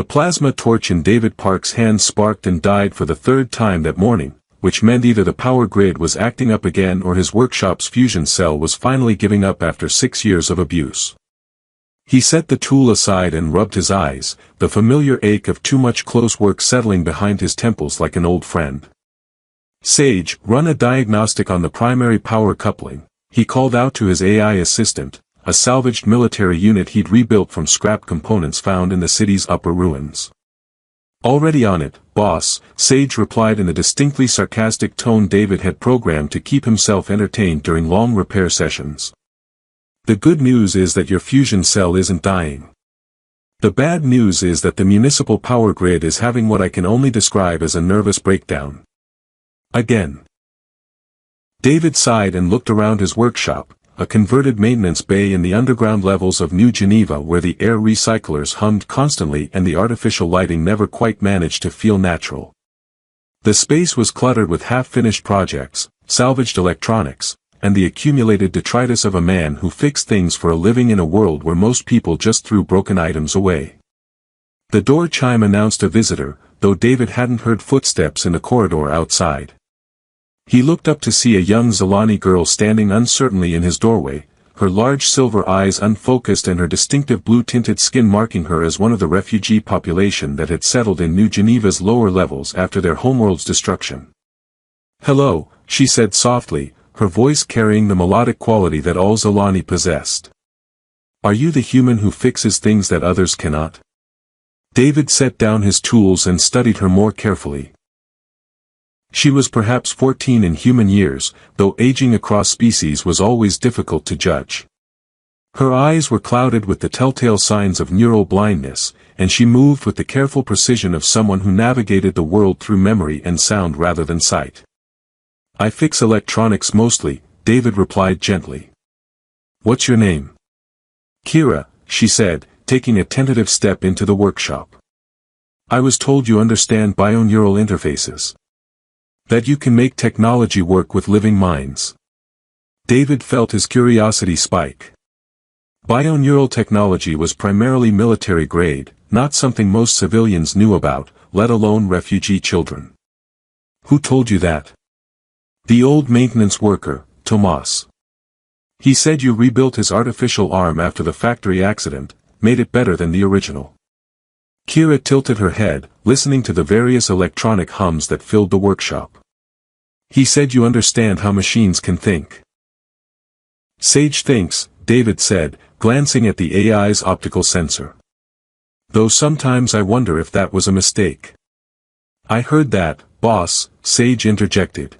The plasma torch in David Park's hand sparked and died for the third time that morning, which meant either the power grid was acting up again or his workshop's fusion cell was finally giving up after 6 years of abuse. He set the tool aside and rubbed his eyes, the familiar ache of too much close work settling behind his temples like an old friend. "Sage, run a diagnostic on the primary power coupling," he called out to his AI assistant, a salvaged military unit he'd rebuilt from scrap components found in the city's upper ruins. "Already on it, boss," Sage replied in the distinctly sarcastic tone David had programmed to keep himself entertained during long repair sessions. "The good news is that your fusion cell isn't dying. The bad news is that the municipal power grid is having what I can only describe as a nervous breakdown. Again." David sighed and looked around his workshop, a converted maintenance bay in the underground levels of New Geneva where the air recyclers hummed constantly and the artificial lighting never quite managed to feel natural. The space was cluttered with half-finished projects, salvaged electronics, and the accumulated detritus of a man who fixed things for a living in a world where most people just threw broken items away. The door chime announced a visitor, though David hadn't heard footsteps in the corridor outside. He looked up to see a young Zalani girl standing uncertainly in his doorway, her large silver eyes unfocused and her distinctive blue-tinted skin marking her as one of the refugee population that had settled in New Geneva's lower levels after their homeworld's destruction. "Hello," she said softly, her voice carrying the melodic quality that all Zalani possessed. "Are you the human who fixes things that others cannot?" David set down his tools and studied her more carefully. She was perhaps 14 in human years, though aging across species was always difficult to judge. Her eyes were clouded with the telltale signs of neural blindness, and she moved with the careful precision of someone who navigated the world through memory and sound rather than sight. "I fix electronics mostly," David replied gently. "What's your name?" "Kira," she said, taking a tentative step into the workshop. "I was told you understand bioneural interfaces. That you can make technology work with living minds." David felt his curiosity spike. Bioneural technology was primarily military grade, not something most civilians knew about, let alone refugee children. "Who told you that?" "The old maintenance worker, Tomas. He said you rebuilt his artificial arm after the factory accident, made it better than the original." Kira tilted her head, listening to the various electronic hums that filled the workshop. "He said you understand how machines can think." "Sage thinks," David said, glancing at the AI's optical sensor. "Though sometimes I wonder if that was a mistake." "I heard that, boss," Sage interjected.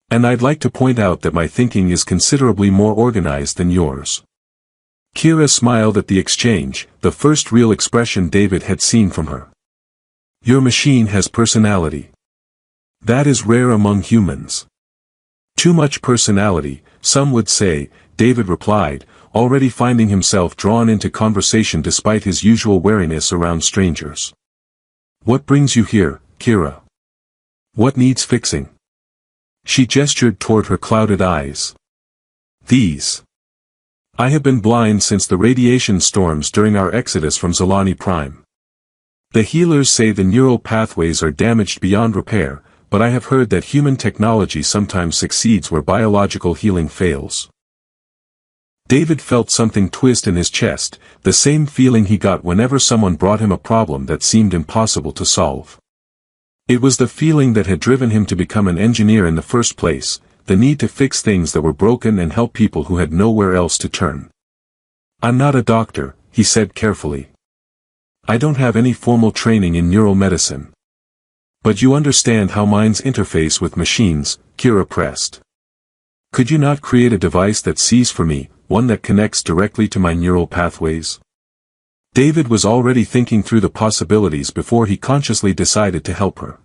"And I'd like to point out that my thinking is considerably more organized than yours." Kira smiled at the exchange, the first real expression David had seen from her. "Your machine has personality. That is rare among humans." "Too much personality, some would say," David replied, already finding himself drawn into conversation despite his usual wariness around strangers. "What brings you here, Kira? What needs fixing?" She gestured toward her clouded eyes. "These. I have been blind since the radiation storms during our exodus from Zalani Prime. The healers say the neural pathways are damaged beyond repair, but I have heard that human technology sometimes succeeds where biological healing fails." David felt something twist in his chest, the same feeling he got whenever someone brought him a problem that seemed impossible to solve. It was the feeling that had driven him to become an engineer in the first place, the need to fix things that were broken and help people who had nowhere else to turn. "I'm not a doctor," he said carefully. "I don't have any formal training in neural medicine. But you understand how minds interface with machines," Kira pressed. "Could you not create a device that sees for me, one that connects directly to my neural pathways?" David was already thinking through the possibilities before he consciously decided to help her.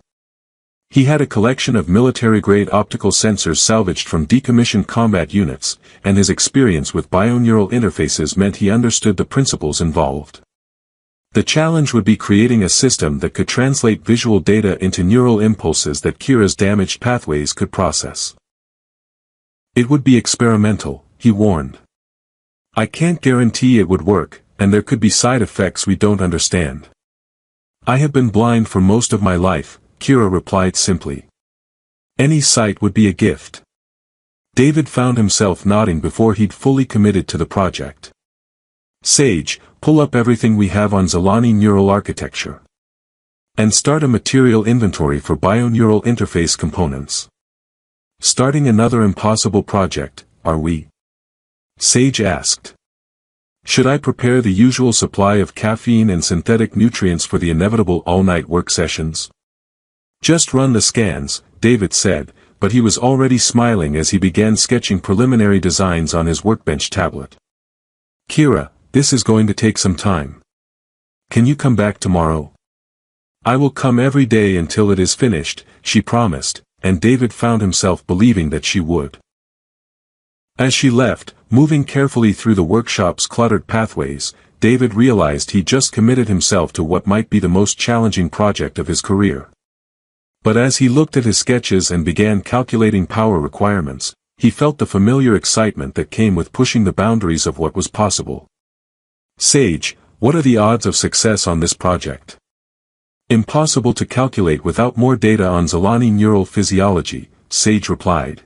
He had a collection of military-grade optical sensors salvaged from decommissioned combat units, and his experience with bioneural interfaces meant he understood the principles involved. The challenge would be creating a system that could translate visual data into neural impulses that Kira's damaged pathways could process. It would be experimental, he warned. "I can't guarantee it would work, and there could be side effects we don't understand. I have been blind for most of my life, Kira replied simply. Any sight would be a gift. David found himself nodding before he'd fully committed to the project. Sage, pull up everything we have on Zalani neural architecture. And start a material inventory for bioneural interface components. Starting another impossible project, are we? Sage asked. Should I prepare the usual supply of caffeine and synthetic nutrients for the inevitable all-night work sessions? Just run the scans, David said, but he was already smiling as he began sketching preliminary designs on his workbench tablet. Kira, this is going to take some time. Can you come back tomorrow? I will come every day until it is finished, she promised, and David found himself believing that she would. As she left, moving carefully through the workshop's cluttered pathways, David realized he just committed himself to what might be the most challenging project of his career. But as he looked at his sketches and began calculating power requirements, he felt the familiar excitement that came with pushing the boundaries of what was possible. Sage, what are the odds of success on this project? Impossible to calculate without more data on Zalani neural physiology, Sage replied.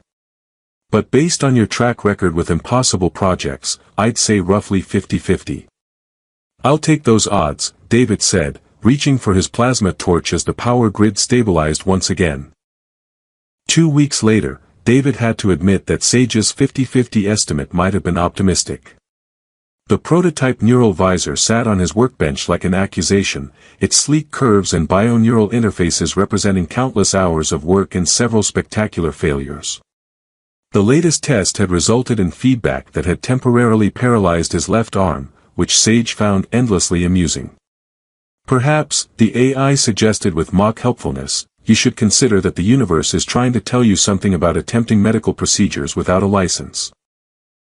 But based on your track record with impossible projects, I'd say roughly 50-50. I'll take those odds, David said, reaching for his plasma torch as the power grid stabilized once again. 2 weeks later, David had to admit that Sage's 50-50 estimate might have been optimistic. The prototype neural visor sat on his workbench like an accusation, its sleek curves and bioneural interfaces representing countless hours of work and several spectacular failures. The latest test had resulted in feedback that had temporarily paralyzed his left arm, which Sage found endlessly amusing. Perhaps, the AI suggested with mock helpfulness, you should consider that the universe is trying to tell you something about attempting medical procedures without a license.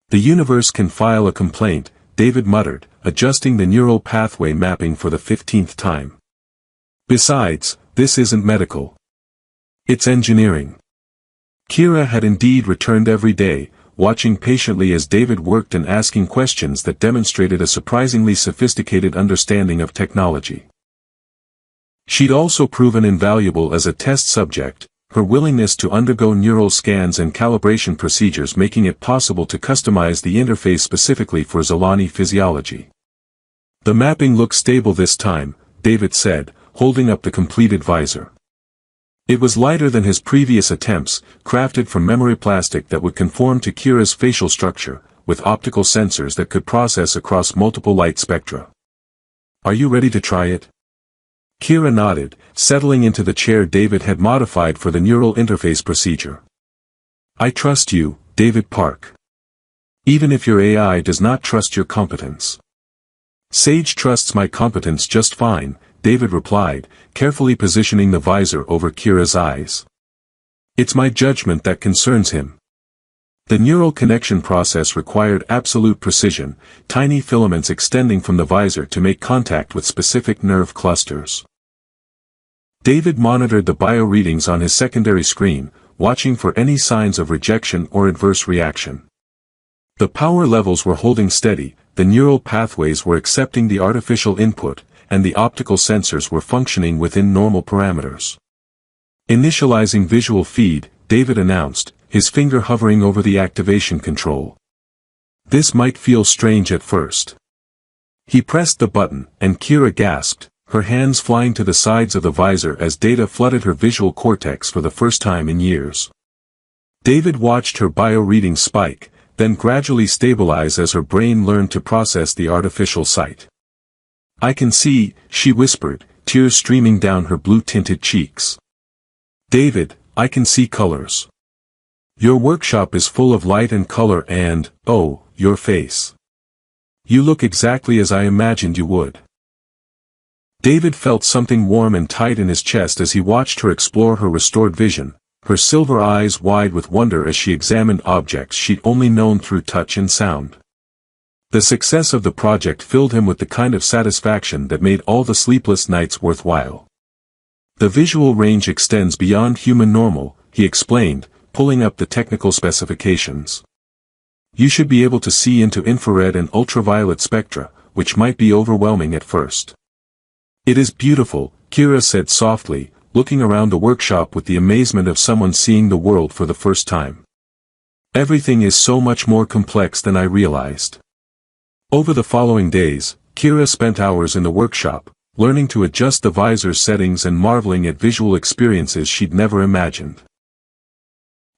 The universe can file a complaint, David muttered, adjusting the neural pathway mapping for the 15th time. Besides, this isn't medical. It's engineering. Kira had indeed returned every day, watching patiently as David worked and asking questions that demonstrated a surprisingly sophisticated understanding of technology. She'd also proven invaluable as a test subject, her willingness to undergo neural scans and calibration procedures making it possible to customize the interface specifically for Zalani physiology. The mapping looks stable this time, David said, holding up the completed visor. It was lighter than his previous attempts, crafted from memory plastic that would conform to Kira's facial structure, with optical sensors that could process across multiple light spectra. Are you ready to try it? Kira nodded, settling into the chair David had modified for the neural interface procedure. I trust you, David Park. Even if your AI does not trust your competence. Sage trusts my competence just fine, David replied, carefully positioning the visor over Kira's eyes. It's my judgment that concerns him. The neural connection process required absolute precision, tiny filaments extending from the visor to make contact with specific nerve clusters. David monitored the bio-readings on his secondary screen, watching for any signs of rejection or adverse reaction. The power levels were holding steady, the neural pathways were accepting the artificial input, and the optical sensors were functioning within normal parameters. Initializing visual feed, David announced, his finger hovering over the activation control. This might feel strange at first. He pressed the button, and Kira gasped, her hands flying to the sides of the visor as data flooded her visual cortex for the first time in years. David watched her bio-readings spike, then gradually stabilize as her brain learned to process the artificial sight. I can see, she whispered, tears streaming down her blue-tinted cheeks. David, I can see colors. Your workshop is full of light and color and, oh, your face. You look exactly as I imagined you would. David felt something warm and tight in his chest as he watched her explore her restored vision, her silver eyes wide with wonder as she examined objects she'd only known through touch and sound. The success of the project filled him with the kind of satisfaction that made all the sleepless nights worthwhile. The visual range extends beyond human normal, he explained, pulling up the technical specifications. You should be able to see into infrared and ultraviolet spectra, which might be overwhelming at first. It is beautiful, Kira said softly, looking around the workshop with the amazement of someone seeing the world for the first time. Everything is so much more complex than I realized. Over the following days, Kira spent hours in the workshop, learning to adjust the visor settings and marveling at visual experiences she'd never imagined.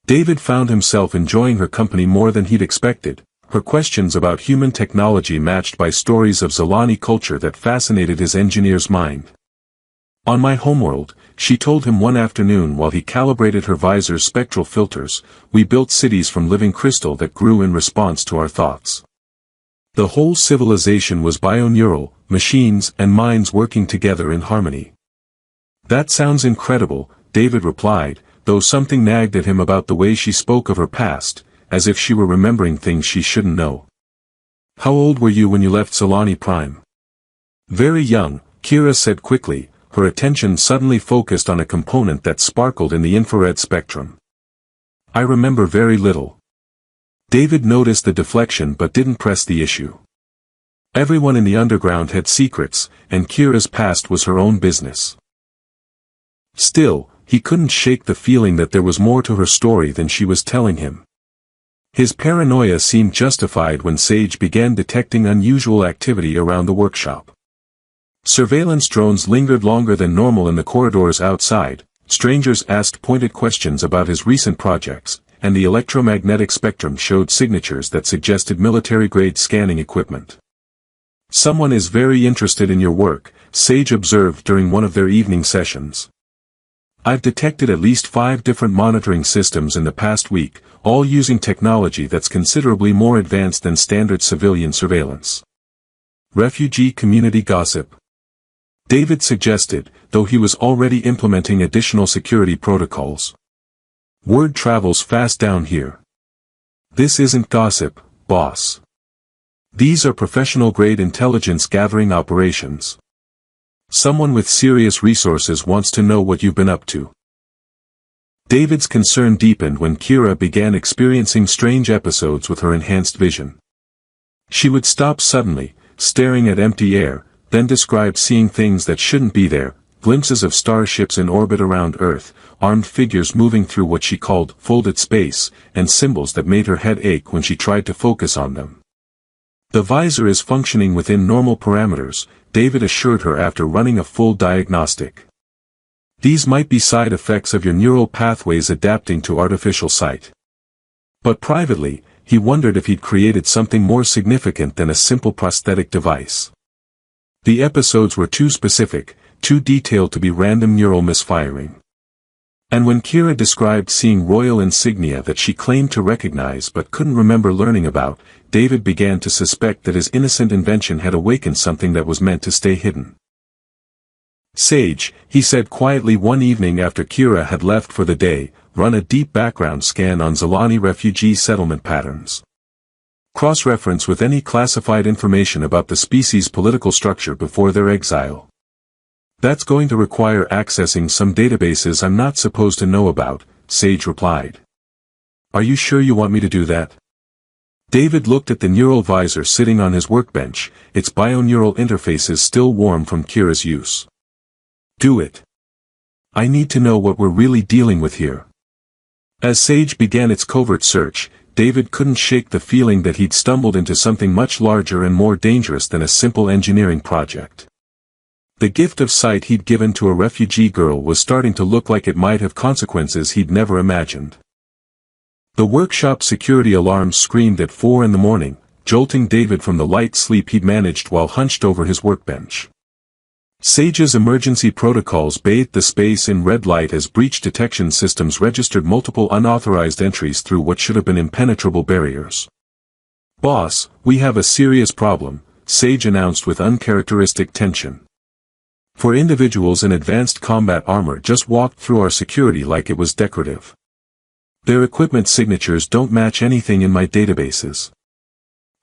David found himself enjoying her company more than he'd expected, her questions about human technology matched by stories of Zolani culture that fascinated his engineer's mind. On my homeworld, she told him one afternoon while he calibrated her visor's spectral filters, we built cities from living crystal that grew in response to our thoughts. The whole civilization was bioneural, machines and minds working together in harmony. That sounds incredible, David replied, though something nagged at him about the way she spoke of her past, as if she were remembering things she shouldn't know. How old were you when you left Solani Prime? Very young, Kira said quickly, her attention suddenly focused on a component that sparkled in the infrared spectrum. I remember very little. David noticed the deflection but didn't press the issue. Everyone in the underground had secrets, and Kira's past was her own business. Still, he couldn't shake the feeling that there was more to her story than she was telling him. His paranoia seemed justified when Sage began detecting unusual activity around the workshop. Surveillance drones lingered longer than normal in the corridors outside, strangers asked pointed questions about his recent projects, and the electromagnetic spectrum showed signatures that suggested military-grade scanning equipment. Someone is very interested in your work, Sage observed during one of their evening sessions. I've detected at least 5 different monitoring systems in the past week, all using technology that's considerably more advanced than standard civilian surveillance. Refugee community gossip. David suggested, though he was already implementing additional security protocols. Word travels fast down here. This isn't gossip, boss. These are professional-grade intelligence-gathering operations. Someone with serious resources wants to know what you've been up to. David's concern deepened when Kira began experiencing strange episodes with her enhanced vision. She would stop suddenly, staring at empty air, then describe seeing things that shouldn't be there, glimpses of starships in orbit around Earth, armed figures moving through what she called folded space, and symbols that made her head ache when she tried to focus on them. The visor is functioning within normal parameters, David assured her after running a full diagnostic. These might be side effects of your neural pathways adapting to artificial sight. But privately, he wondered if he'd created something more significant than a simple prosthetic device. The episodes were too specific, too detailed to be random neural misfiring. And when Kira described seeing royal insignia that she claimed to recognize but couldn't remember learning about, David began to suspect that his innocent invention had awakened something that was meant to stay hidden. Sage, he said quietly one evening after Kira had left for the day, run a deep background scan on Zolani refugee settlement patterns. Cross-reference with any classified information about the species' political structure before their exile. That's going to require accessing some databases I'm not supposed to know about, Sage replied. Are you sure you want me to do that? David looked at the neural visor sitting on his workbench, its bioneural interfaces still warm from Kira's use. Do it. I need to know what we're really dealing with here. As Sage began its covert search, David couldn't shake the feeling that he'd stumbled into something much larger and more dangerous than a simple engineering project. The gift of sight he'd given to a refugee girl was starting to look like it might have consequences he'd never imagined. The workshop security alarm screamed at 4 a.m, jolting David from the light sleep he'd managed while hunched over his workbench. Sage's emergency protocols bathed the space in red light as breach detection systems registered multiple unauthorized entries through what should have been impenetrable barriers. Boss, we have a serious problem, Sage announced with uncharacteristic tension. 4 individuals in advanced combat armor just walked through our security like it was decorative. Their equipment signatures don't match anything in my databases.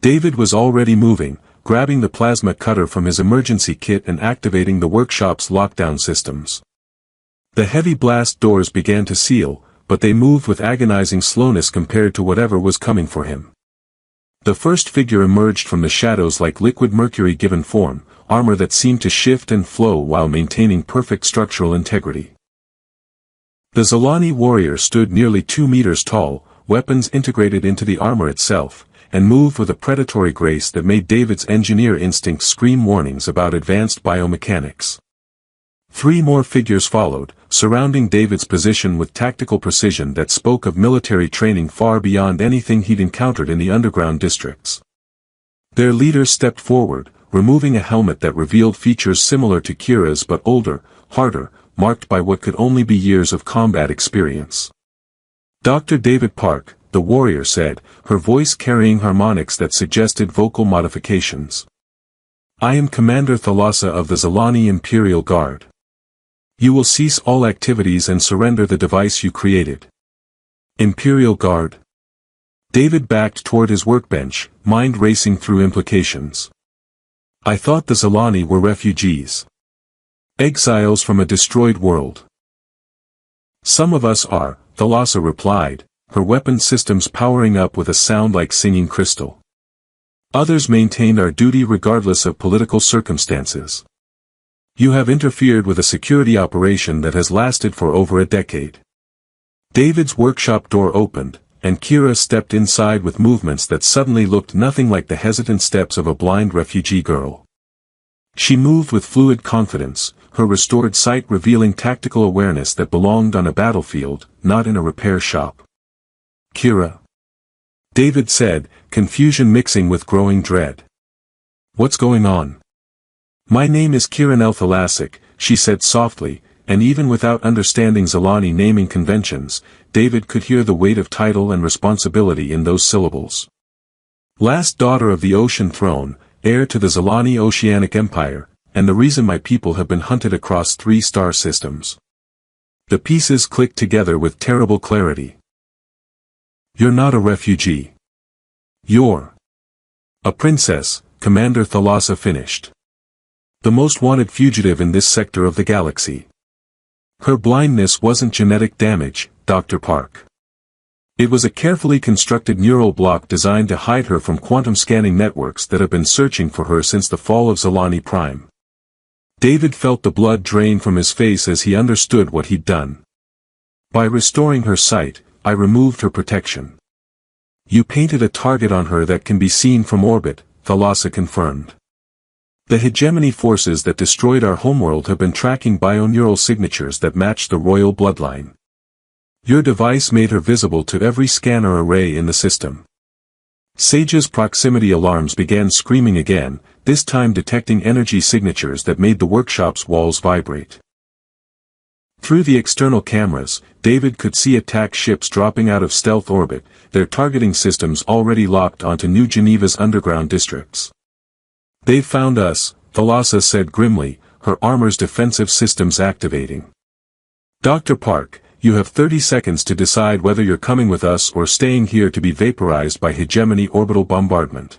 David was already moving, grabbing the plasma cutter from his emergency kit and activating the workshop's lockdown systems. The heavy blast doors began to seal, but they moved with agonizing slowness compared to whatever was coming for him. The first figure emerged from the shadows like liquid mercury given form, armor that seemed to shift and flow while maintaining perfect structural integrity. The Zalani warrior stood nearly 2 meters tall, weapons integrated into the armor itself, and moved with a predatory grace that made David's engineer instincts scream warnings about advanced biomechanics. 3 more figures followed, surrounding David's position with tactical precision that spoke of military training far beyond anything he'd encountered in the underground districts. Their leader stepped forward, removing a helmet that revealed features similar to Kira's but older, harder, marked by what could only be years of combat experience. Dr. David Park, the warrior said, her voice carrying harmonics that suggested vocal modifications. I am Commander Thalassa of the Zalani Imperial Guard. You will cease all activities and surrender the device you created. Imperial Guard. David backed toward his workbench, mind racing through implications. I thought the Zalani were refugees. Exiles from a destroyed world. Some of us are, Thalassa replied, her weapon systems powering up with a sound like singing crystal. Others maintained our duty regardless of political circumstances. You have interfered with a security operation that has lasted for over a decade. David's workshop door opened, and Kira stepped inside with movements that suddenly looked nothing like the hesitant steps of a blind refugee girl. She moved with fluid confidence, her restored sight revealing tactical awareness that belonged on a battlefield, not in a repair shop. Kira. David said, confusion mixing with growing dread. What's going on? My name is Kiran Thalassa, she said softly, and even without understanding Zalani naming conventions, David could hear the weight of title and responsibility in those syllables. Last daughter of the Ocean Throne, heir to the Zalani Oceanic Empire, and the reason my people have been hunted across 3 star systems. The pieces clicked together with terrible clarity. You're not a refugee. You're a princess, Commander Thalassa finished. The most wanted fugitive in this sector of the galaxy. Her blindness wasn't genetic damage, Dr. Park. It was a carefully constructed neural block designed to hide her from quantum scanning networks that have been searching for her since the fall of Zalani Prime. David felt the blood drain from his face as he understood what he'd done. By restoring her sight, I removed her protection. You painted a target on her that can be seen from orbit, Thalassa confirmed. The hegemony forces that destroyed our homeworld have been tracking bioneural signatures that match the royal bloodline. Your device made her visible to every scanner array in the system. Sage's proximity alarms began screaming again, this time detecting energy signatures that made the workshop's walls vibrate. Through the external cameras, David could see attack ships dropping out of stealth orbit, their targeting systems already locked onto New Geneva's underground districts. They've found us, Thalassa said grimly, her armor's defensive systems activating. Dr. Park, you have 30 seconds to decide whether you're coming with us or staying here to be vaporized by hegemony orbital bombardment.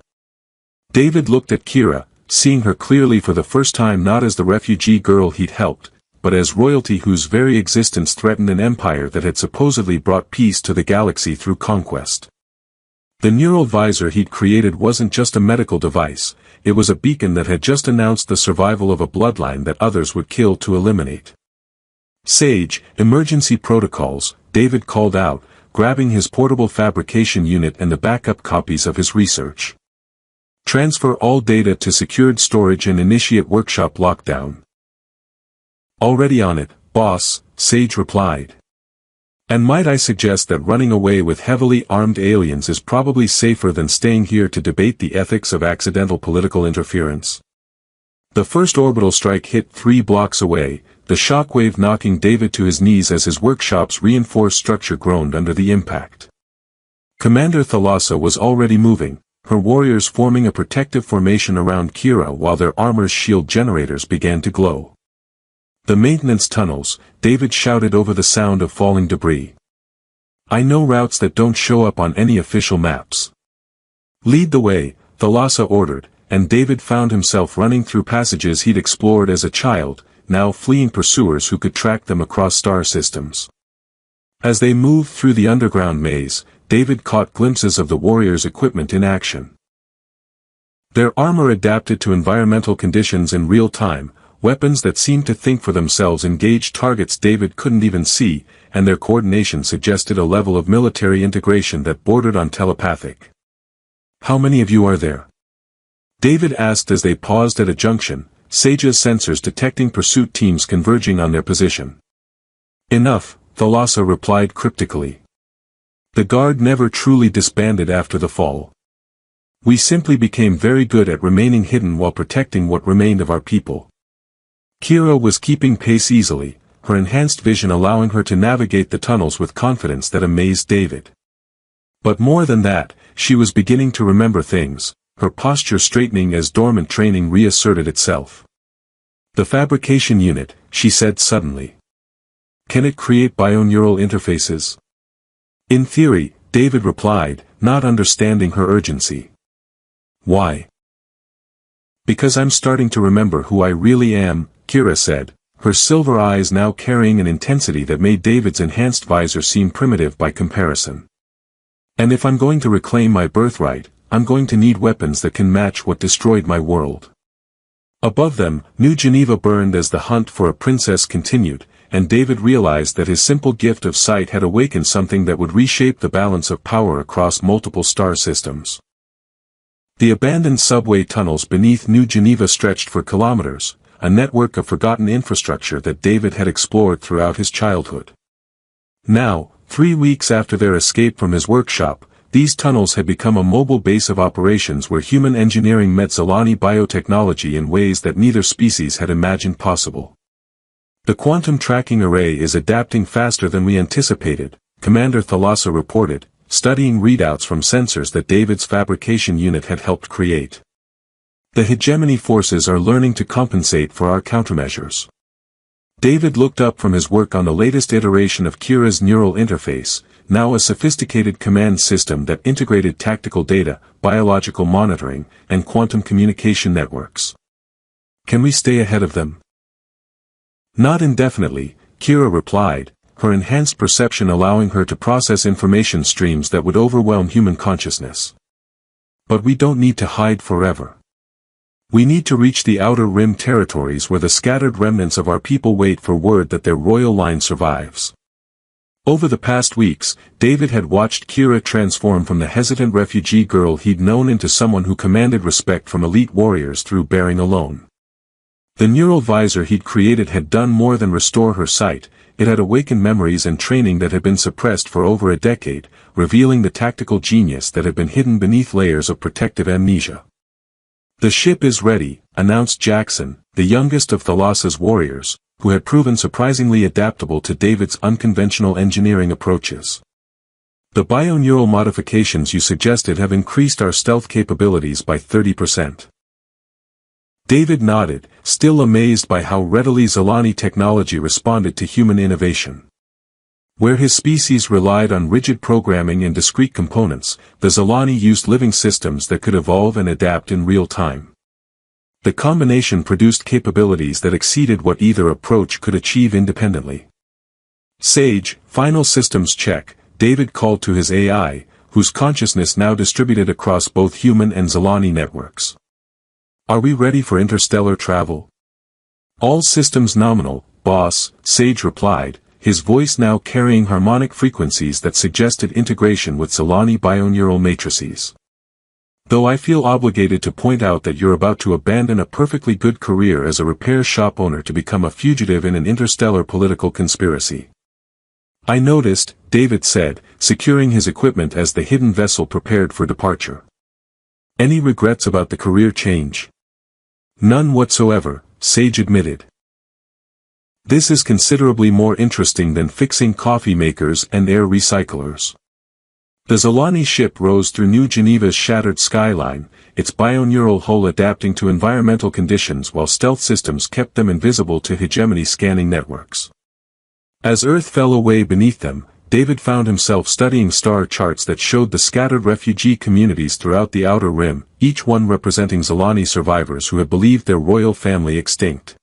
David looked at Kira, seeing her clearly for the first time not as the refugee girl he'd helped, but as royalty whose very existence threatened an empire that had supposedly brought peace to the galaxy through conquest. The neural visor he'd created wasn't just a medical device, it was a beacon that had just announced the survival of a bloodline that others would kill to eliminate. Sage, emergency protocols, David called out, grabbing his portable fabrication unit and the backup copies of his research. Transfer all data to secured storage and initiate workshop lockdown. Already on it, boss, Sage replied. And might I suggest that running away with heavily armed aliens is probably safer than staying here to debate the ethics of accidental political interference. The first orbital strike hit 3 blocks away, the shockwave knocking David to his knees as his workshop's reinforced structure groaned under the impact. Commander Thalassa was already moving, her warriors forming a protective formation around Kira while their armor's shield generators began to glow. The maintenance tunnels, David shouted over the sound of falling debris. I know routes that don't show up on any official maps. Lead the way, Thalassa ordered, and David found himself running through passages he'd explored as a child, now fleeing pursuers who could track them across star systems. As they moved through the underground maze, David caught glimpses of the warriors' equipment in action. Their armor adapted to environmental conditions in real time, weapons that seemed to think for themselves engaged targets David couldn't even see, and their coordination suggested a level of military integration that bordered on telepathic. "How many of you are there?" David asked as they paused at a junction, Sage's sensors detecting pursuit teams converging on their position. "Enough," Thalassa replied cryptically. "The guard never truly disbanded after the fall. We simply became very good at remaining hidden while protecting what remained of our people." Kira was keeping pace easily, her enhanced vision allowing her to navigate the tunnels with confidence that amazed David. But more than that, she was beginning to remember things, her posture straightening as dormant training reasserted itself. "The fabrication unit," she said suddenly. "Can it create bioneural interfaces?" "In theory," David replied, not understanding her urgency. "Why?" "Because I'm starting to remember who I really am," Kira said, her silver eyes now carrying an intensity that made David's enhanced visor seem primitive by comparison. "And if I'm going to reclaim my birthright, I'm going to need weapons that can match what destroyed my world." Above them, New Geneva burned as the hunt for a princess continued, and David realized that his simple gift of sight had awakened something that would reshape the balance of power across multiple star systems. The abandoned subway tunnels beneath New Geneva stretched for kilometers, a network of forgotten infrastructure that David had explored throughout his childhood. Now, 3 weeks after their escape from his workshop, these tunnels had become a mobile base of operations where human engineering met Zolani biotechnology in ways that neither species had imagined possible. "The quantum tracking array is adapting faster than we anticipated," Commander Thalassa reported, studying readouts from sensors that David's fabrication unit had helped create. "The hegemony forces are learning to compensate for our countermeasures." David looked up from his work on the latest iteration of Kira's neural interface, now a sophisticated command system that integrated tactical data, biological monitoring, and quantum communication networks. "Can we stay ahead of them?" "Not indefinitely," Kira replied, her enhanced perception allowing her to process information streams that would overwhelm human consciousness. "But we don't need to hide forever. We need to reach the outer rim territories where the scattered remnants of our people wait for word that their royal line survives." Over the past weeks, David had watched Kira transform from the hesitant refugee girl he'd known into someone who commanded respect from elite warriors through bearing alone. The neural visor he'd created had done more than restore her sight, it had awakened memories and training that had been suppressed for over a decade, revealing the tactical genius that had been hidden beneath layers of protective amnesia. "The ship is ready," announced Jackson, the youngest of Thalassa's warriors, who had proven surprisingly adaptable to David's unconventional engineering approaches. "The bioneural modifications you suggested have increased our stealth capabilities by 30%. David nodded, still amazed by how readily Zolani technology responded to human innovation. Where his species relied on rigid programming and discrete components, the Zolani used living systems that could evolve and adapt in real time. The combination produced capabilities that exceeded what either approach could achieve independently. "Sage, final systems check," David called to his AI, whose consciousness now distributed across both human and Zolani networks. "Are we ready for interstellar travel?" "All systems nominal, boss," Sage replied, his voice now carrying harmonic frequencies that suggested integration with Zolani bioneural matrices. "Though I feel obligated to point out that you're about to abandon a perfectly good career as a repair shop owner to become a fugitive in an interstellar political conspiracy." "I noticed," David said, securing his equipment as the hidden vessel prepared for departure. "Any regrets about the career change?" "None whatsoever," Sage admitted. "This is considerably more interesting than fixing coffee makers and air recyclers." The Zolani ship rose through New Geneva's shattered skyline, its bioneural hull adapting to environmental conditions while stealth systems kept them invisible to hegemony scanning networks. As Earth fell away beneath them, David found himself studying star charts that showed the scattered refugee communities throughout the outer rim, each one representing Zolani survivors who had believed their royal family extinct.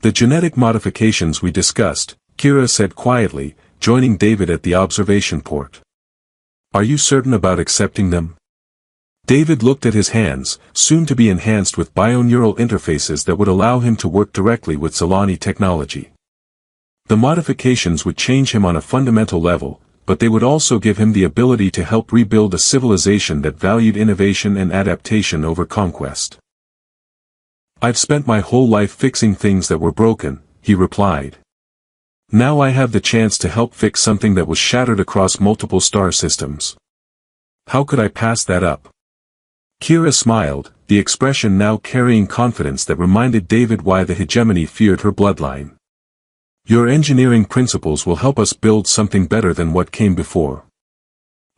"The genetic modifications we discussed," Kira said quietly, joining David at the observation port. "Are you certain about accepting them?" David looked at his hands, soon to be enhanced with bioneural interfaces that would allow him to work directly with Solani technology. The modifications would change him on a fundamental level, but they would also give him the ability to help rebuild a civilization that valued innovation and adaptation over conquest. "I've spent my whole life fixing things that were broken," he replied. "Now I have the chance to help fix something that was shattered across multiple star systems. How could I pass that up?" Kira smiled, the expression now carrying confidence that reminded David why the hegemony feared her bloodline. "Your engineering principles will help us build something better than what came before.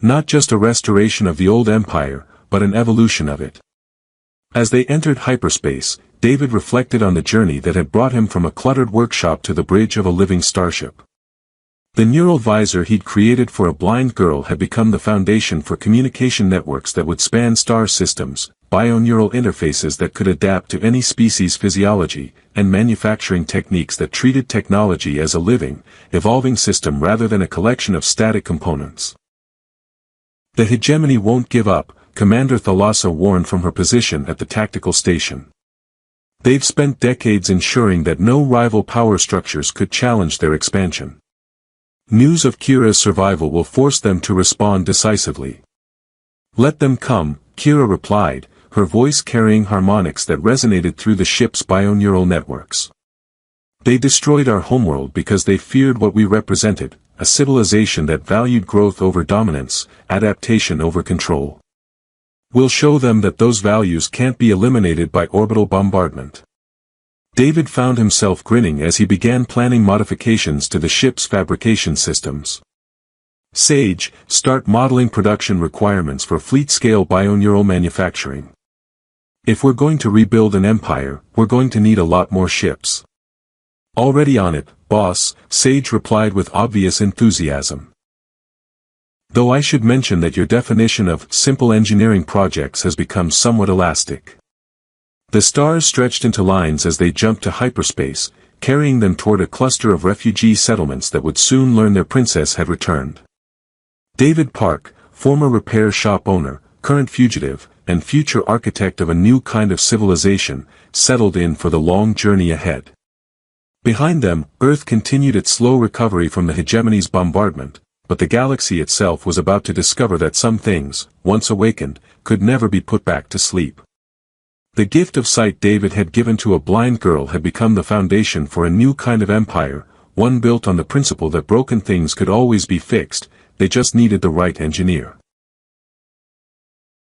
Not just a restoration of the old empire, but an evolution of it." As they entered hyperspace, David reflected on the journey that had brought him from a cluttered workshop to the bridge of a living starship. The neural visor he'd created for a blind girl had become the foundation for communication networks that would span star systems, bioneural interfaces that could adapt to any species' physiology, and manufacturing techniques that treated technology as a living, evolving system rather than a collection of static components. "The hegemony won't give up," Commander Thalassa warned from her position at the tactical station. "They've spent decades ensuring that no rival power structures could challenge their expansion. News of Kira's survival will force them to respond decisively." "Let them come," Kira replied, her voice carrying harmonics that resonated through the ship's bioneural networks. "They destroyed our homeworld because they feared what we represented, a civilization that valued growth over dominance, adaptation over control. We'll show them that those values can't be eliminated by orbital bombardment." David found himself grinning as he began planning modifications to the ship's fabrication systems. "Sage, start modeling production requirements for fleet-scale bioneural manufacturing. If we're going to rebuild an empire, we're going to need a lot more ships." "Already on it, boss," Sage replied with obvious enthusiasm. "Though I should mention that your definition of simple engineering projects has become somewhat elastic." The stars stretched into lines as they jumped to hyperspace, carrying them toward a cluster of refugee settlements that would soon learn their princess had returned. David Park, former repair shop owner, current fugitive, and future architect of a new kind of civilization, settled in for the long journey ahead. Behind them, Earth continued its slow recovery from the hegemony's bombardment, but the galaxy itself was about to discover that some things, once awakened, could never be put back to sleep. The gift of sight David had given to a blind girl had become the foundation for a new kind of empire, one built on the principle that broken things could always be fixed, they just needed the right engineer.